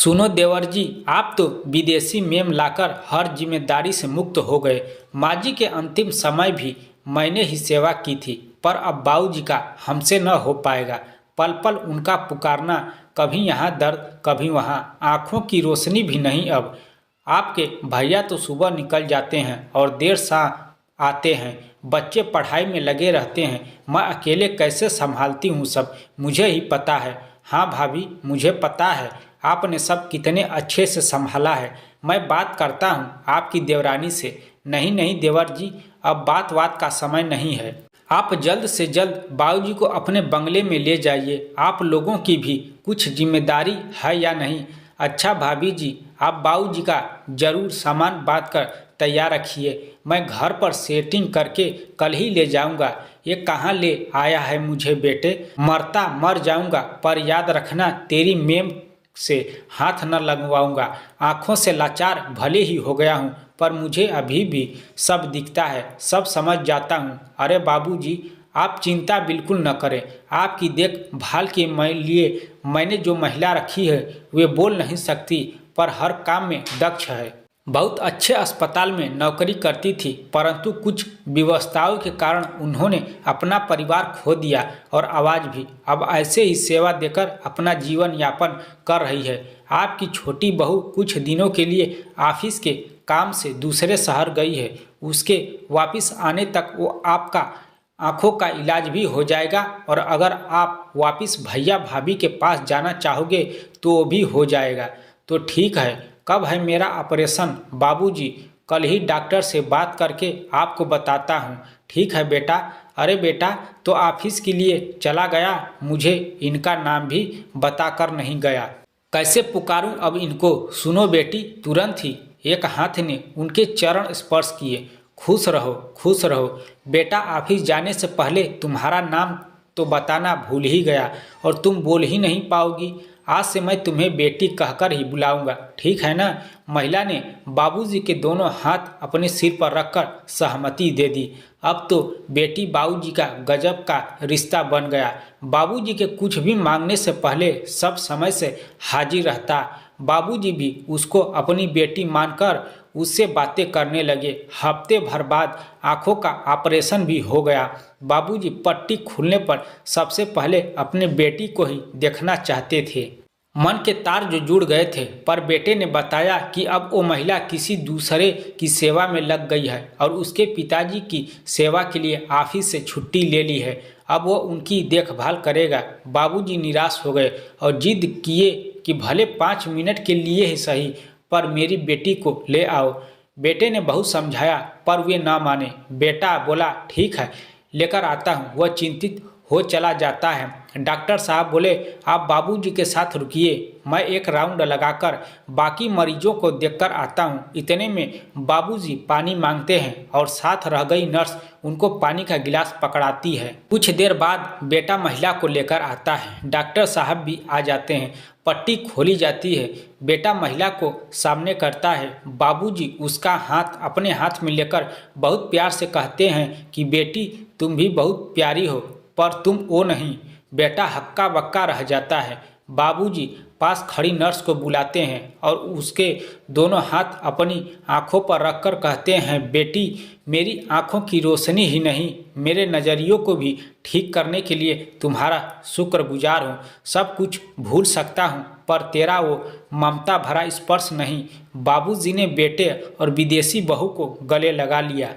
सुनो देवर जी, आप तो विदेशी मेम लाकर हर जिम्मेदारी से मुक्त हो गए। माँ जी के अंतिम समय भी मैंने ही सेवा की थी, पर अब बाबूजी का हमसे न हो पाएगा। पल पल उनका पुकारना, कभी यहाँ दर्द कभी वहाँ, आंखों की रोशनी भी नहीं अब। आपके भैया तो सुबह निकल जाते हैं और देर शाम आते हैं। बच्चे पढ़ाई में लगे रहते हैं। मैं अकेले कैसे संभालती हूँ सब, मुझे ही पता है। हाँ भाभी, मुझे पता है आपने सब कितने अच्छे से संभाला है। मैं बात करता हूँ आपकी देवरानी से। नहीं नहीं देवर जी, अब बात का समय नहीं है। आप जल्द से जल्द बाबूजी को अपने बंगले में ले जाइए। आप लोगों की भी कुछ जिम्मेदारी है या नहीं? अच्छा भाभी जी, आप बाबूजी का जरूर सामान बांध कर तैयार रखिए। मैं घर पर सेटिंग करके कल ही ले जाऊंगा। ये कहाँ ले आया है मुझे बेटे? मरता मर जाऊंगा, पर याद रखना तेरी मेम से हाथ न लगवाऊंगा। आंखों से लाचार भले ही हो गया हूँ, पर मुझे अभी भी सब दिखता है, सब समझ जाता हूँ। अरे बाबूजी, आप चिंता बिल्कुल न करें। आपकी देखभाल के लिए मैंने जो महिला रखी है वे बोल नहीं सकती, पर हर काम में दक्ष है। बहुत अच्छे अस्पताल में नौकरी करती थी, परंतु कुछ व्यवस्थाओं के कारण उन्होंने अपना परिवार खो दिया और आवाज़ भी। अब ऐसे ही सेवा देकर अपना जीवन यापन कर रही है। आपकी छोटी बहू कुछ दिनों के लिए ऑफिस के काम से दूसरे शहर गई है। उसके वापस आने तक वो आपका आंखों का इलाज भी हो जाएगा, और अगर आप वापस भैया भाभी के पास जाना चाहोगे तो वो भी हो जाएगा। तो ठीक है, कब है मेरा ऑपरेशन? बाबूजी, कल ही डॉक्टर से बात करके आपको बताता हूँ। ठीक है बेटा। अरे बेटा तो ऑफिस के लिए चला गया, मुझे इनका नाम भी बताकर नहीं गया। कैसे पुकारूं अब इनको? सुनो बेटी, तुरंत ही एक हाथ ने उनके चरण स्पर्श किए। खुश रहो, खुश रहो बेटा। ऑफिस जाने से पहले तुम्हारा नाम तो बताना भूल ही गया, और तुम बोल ही नहीं पाओगी। आज से मैं तुम्हें बेटी कहकर ही बुलाऊंगा, ठीक है ना? महिला ने बाबूजी के दोनों हाथ अपने सिर पर रखकर सहमति दे दी। अब तो बेटी बाबूजी का गजब का रिश्ता बन गया। बाबूजी के कुछ भी मांगने से पहले सब समय से हाजिर रहता। बाबूजी भी उसको अपनी बेटी मानकर उससे बातें करने लगे। हफ्ते भर बाद आंखों का ऑपरेशन भी हो गया। बाबूजी पट्टी खुलने पर सबसे पहले अपने बेटी को ही देखना चाहते थे। मन के तार जो जुड़ गए थे, पर बेटे ने बताया कि अब वो महिला किसी दूसरे की सेवा में लग गई है और उसके पिताजी की सेवा के लिए ऑफिस से छुट्टी ले ली है। अब वो उनकी देखभाल करेगा। बाबूजी निराश हो गए और जिद किए कि भले 5 मिनट के लिए ही सही, पर मेरी बेटी को ले आओ। बेटे ने बहुत समझाया, पर वे ना माने। बेटा बोला, ठीक है, लेकर आता हूँ। वह चिंतित हो चला जाता है। डॉक्टर साहब बोले, आप बाबूजी के साथ रुकिए, मैं एक राउंड लगाकर बाकी मरीजों को देखकर आता हूँ। इतने में बाबूजी पानी मांगते हैं और साथ रह गई नर्स उनको पानी का गिलास पकड़ाती है। कुछ देर बाद बेटा महिला को लेकर आता है। डॉक्टर साहब भी आ जाते हैं। पट्टी खोली जाती है। बेटा महिला को सामने करता है। बाबूजी उसका हाथ अपने हाथ में लेकर बहुत प्यार से कहते हैं कि बेटी, तुम भी बहुत प्यारी हो, पर तुम वो नहीं। बेटा हक्का बक्का रह जाता है। बाबूजी पास खड़ी नर्स को बुलाते हैं और उसके दोनों हाथ अपनी आंखों पर रखकर कहते हैं, बेटी, मेरी आंखों की रोशनी ही नहीं, मेरे नज़रियों को भी ठीक करने के लिए तुम्हारा शुक्रगुजार हूँ। सब कुछ भूल सकता हूँ, पर तेरा वो ममता भरा स्पर्श नहीं। बाबूजी ने बेटे और विदेशी बहू को गले लगा लिया।